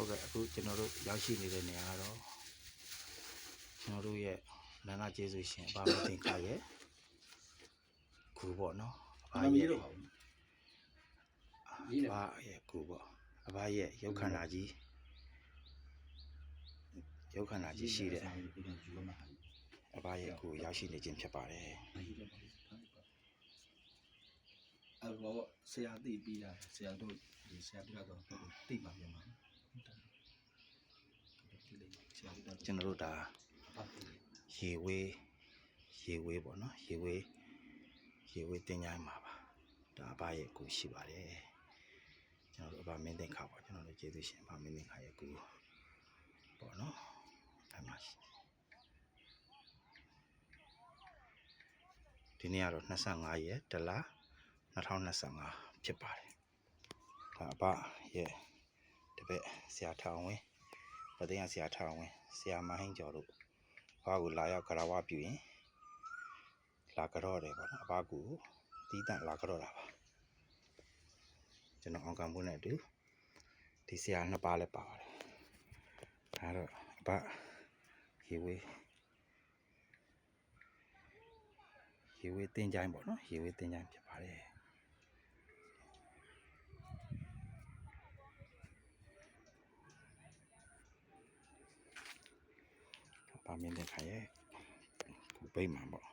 ဟုတ်ကဲ့အခုကျွန်တော်တို့ရောက်ရှိနေတဲ့နေရာကတော့ကျွန်တော်တို့ရဲ့နာနာကျေးဇူးရှင်အဘာမသင်္ခါရဲ့ကူပေါ့နော်အဘာရဲ့ကူပေါ့အဘာရဲ့ရုပ်ခန္ဓာကြီးရှိတဲ့အဘာရဲ့ကူရောက်ရှိနေခြင်းဖြစ်ပါတယ်အဲ့တော့ဆရာသိပြီးတာဆရာတို့ဒီဆရာပြတော့သိပါပြန်ပါကျွန်တော်တို့ဒါရေဝေးပေါ့နော်ရေဝေးတင်ကြိုင်းမှာပါဒါအဘရဲ့ကူရှိပါတယ်ကျွန်တော်တို့အဘမင်းသိခါပေါ့ကျွန်တော်တို့ကျေးဇူးရှင်အဘမင်းသိခါရဲ့ကူပေါ့နော်အဲ့မှာဒီနေ့ကတော့25ရက်တလ2025ဖြစ်ပါတယ်ဒါအဘရဲ့တပည့်ဆရာထောင်ဝင်းဗသိယဆရာထောင်ဝင်းဆရာမဟင်းကျော်တို့ဘာကိုလာရောက်ကြရဝပြုရင်လာကြတော့တယ်ပေါ့နော်အဘကူတီးတန့်လာကြတော့တာပါကျွန်တော်အောင်ကံမှုနဲ့အတူဒီဆရာနှစ်ပါးလည်းပါပါတယ်ဒါတော့အဘရေဝေးတင်ကြိုင်းပေါ့နော်ရေဝေးတင်ကြိုင်းဖြစ်ပါတယ်ပါမင်းတဲ့ခါရဲ့ကိုပိတ်မှာပေါ့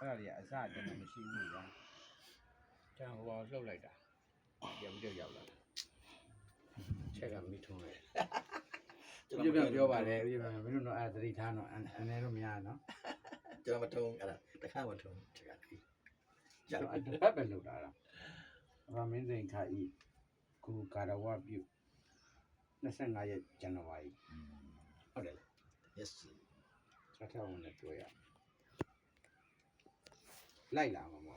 အဲ့ဒါကြီးအစကျွန်တော်မရှိဘူးကွာကျန်ဟိုလှုပ်လိုက်တာပြန်ပြီးတော့ရောက်လာချက်ကမိထုံးလိုက်ကျွန်တော်ပြောပါတယ်ဦးမင်းတို့တော့အဲ့သတိထားတော့အနေတော့မရနော်ကျွန်တော်မထုံးအဲ့ဒါတခါမထုံးချက်ကပြီးကျတော့အဲ့ဒါပဲလုပ်တာလားအမင်းစိန်ခါဤကူကာရဝပြု25ရက်ဇန်နဝါရီဟုတ်တယ် yes ဆက်ထောင်းနဲ့တွေ့ရလိုက်လာမှာမ